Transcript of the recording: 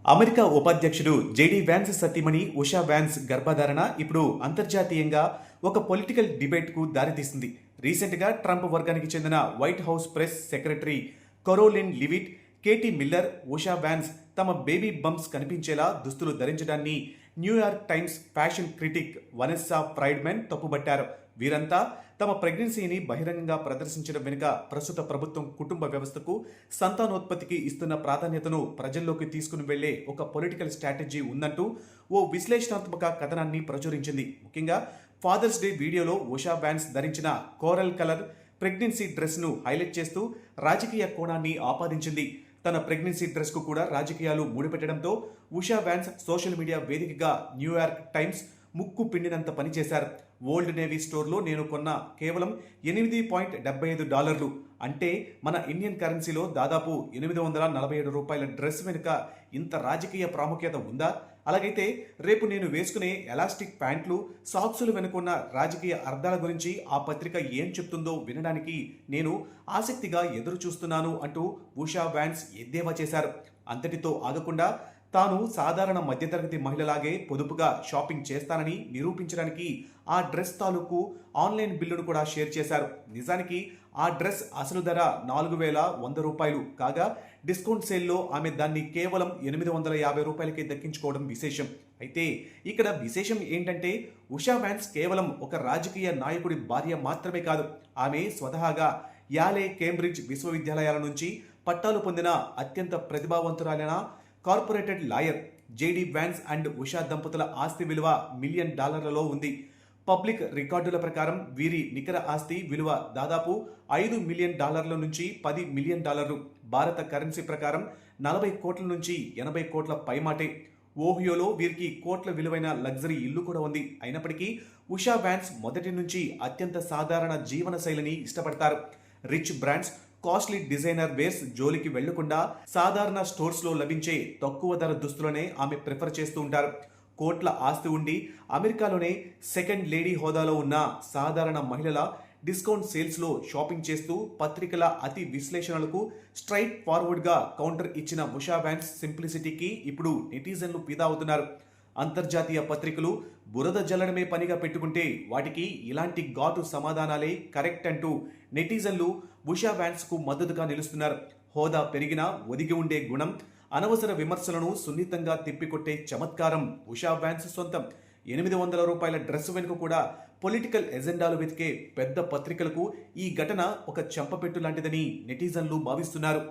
America ఉపాధ్యక్షుడు JD Vance సతీమణి Usha vans గర్భధారణ ఇప్పుడు అంతర్జాతీయంగా ఒక పొలిటికల్ డిబేట్కు దారితీసింది. రీసెంట్గా ట్రంప్ వర్గానికి చెందిన white house press secretary Karoline leave it, KT Miller Usha vans తమ బేబీ బంప్స్ కనిపించేలా దుస్తులు ధరించడాన్ని New York times fashion critic Vanessa Friedmann తప్పుబట్టారు. వీరంతా తమ ప్రెగ్నెన్సీని బహిరంగంగా ప్రదర్శించడం వెనుక ప్రస్తుత ప్రభుత్వం కుటుంబ వ్యవస్థకు, సంతానోత్పత్తికి ఇస్తున్న ప్రాధాన్యతను ప్రజల్లోకి తీసుకుని వెళ్లే ఒక పొలిటికల్ స్ట్రాటజీ ఉందంటూ ఓ విశ్లేషణాత్మక కథనాన్ని ప్రచురించింది. ముఖ్యంగా ఫాదర్స్ డే వీడియోలో ఉషా వ్యాన్స్ ధరించిన కోరల్ కలర్ ప్రెగ్నెన్సీ డ్రెస్ను హైలైట్ చేస్తూ రాజకీయ కోణాన్ని ఆపాదించింది. తన ప్రెగ్నెన్సీ డ్రెస్కు కూడా రాజకీయాలు ముడిపెట్టడంతో ఉషా వ్యాన్స్ సోషల్ మీడియా వేదికగా న్యూయార్క్ టైమ్స్ ముక్కు పిండినంత పనిచేశారు. ఓల్డ్ నేవీ స్టోర్లో నేను కొన్న కేవలం $8.75 అంటే మన ఇండియన్ కరెన్సీలో దాదాపు $847 డ్రెస్ వెనుక ఇంత రాజకీయ ప్రాముఖ్యత ఉందా? అలాగైతే రేపు నేను వేసుకునే ఎలాస్టిక్ ప్యాంట్లు, సాక్సులు వెనుకున్న రాజకీయ అర్థాల గురించి ఆ పత్రిక ఏం చెప్తుందో వినడానికి నేను ఆసక్తిగా ఎదురు చూస్తున్నాను అంటూ ఉషా వ్యాన్స్ ఎద్దేవా చేశారు. అంతటితో ఆగకుండా తాను సాధారణ మధ్యతరగతి మహిళలాగే పొదుపుగా షాపింగ్ చేస్తానని నిరూపించడానికి ఆ డ్రెస్ తాలూకు ఆన్లైన్ బిల్లును కూడా షేర్ చేశారు. నిజానికి ఆ డ్రెస్ అసలు ధర $4,100 కాగా డిస్కౌంట్ సేల్లో ఆమె దాన్ని కేవలం $850 దక్కించుకోవడం విశేషం. అయితే ఇక్కడ విశేషం ఏంటంటే ఉషా వ్యాన్స్ కేవలం ఒక రాజకీయ నాయకుడి భార్య మాత్రమే కాదు, ఆమె స్వతహాగా యాలే, కేంబ్రిడ్జ్ విశ్వవిద్యాలయాల నుంచి పట్టాలు పొందిన అత్యంత ప్రతిభావంతురాలైన corporate lawyer. JD Vance and Usha దంపతుల ఆస్తి విలువ $1 మిలియన్ ఉంది. పబ్లిక్ రికార్డుల ప్రకారం వీరి నికర ఆస్తి విలువ దాదాపు $5 మిలియన్ నుంచి $10 మిలియన్. భారత కరెన్సీ ప్రకారం 40 కోట్ల నుంచి 80 కోట్ల పైమాటే. ఓహియోలో వీరికి కోట్ల విలువైన లగ్జరీ ఇల్లు కూడా ఉంది. అయినప్పటికీ ఉషా వ్యాన్స్ మొదటి నుంచి అత్యంత సాధారణ జీవన శైలిని ఇష్టపడతారు. Rich brands, costly designer wears జోలికి వెళ్లకుండా సాధారణ స్టోర్స్లో లభించే తక్కువ ధర దుస్తులనే ఆమె ప్రిఫర్ చేస్తూ ఉంటారు. కోట్ల ఆస్తి ఉండి అమెరికాలోనే సెకండ్ లేడీ హోదాలో ఉన్న సాధారణ మహిళల డిస్కౌంట్ సేల్స్లో షాపింగ్ చేస్తూ పత్రికల అతి విశ్లేషణలకు స్ట్రైట్ ఫార్వర్డ్గా కౌంటర్ ఇచ్చిన ఉషా వ్యాన్స్ సింప్లిసిటీకి ఇప్పుడు నెటిజన్లు ఫిదా అవుతున్నారు. అంతర్జాతీయ పత్రికలు బురద జల్లడమే పనిగా పెట్టుకుంటే వాటికి ఇలాంటి ఘాటు సమాధానాలే కరెక్ట్ అంటూ నెటిజన్లు ఉషా వ్యాన్స్కు మద్దతుగా నిలుస్తున్నారు. హోదా పెరిగినా ఒదిగి ఉండే గుణం, అనవసర విమర్శలను సున్నితంగా తిప్పికొట్టే చమత్కారం ఉషా వ్యాన్స్ సొంతం. $800 డ్రెస్ వెనుక కూడా పొలిటికల్ ఎజెండాలు వెతికే పెద్ద పత్రికలకు ఈ ఘటన ఒక చెంపపెట్టు లాంటిదని నెటిజన్లు భావిస్తున్నారు.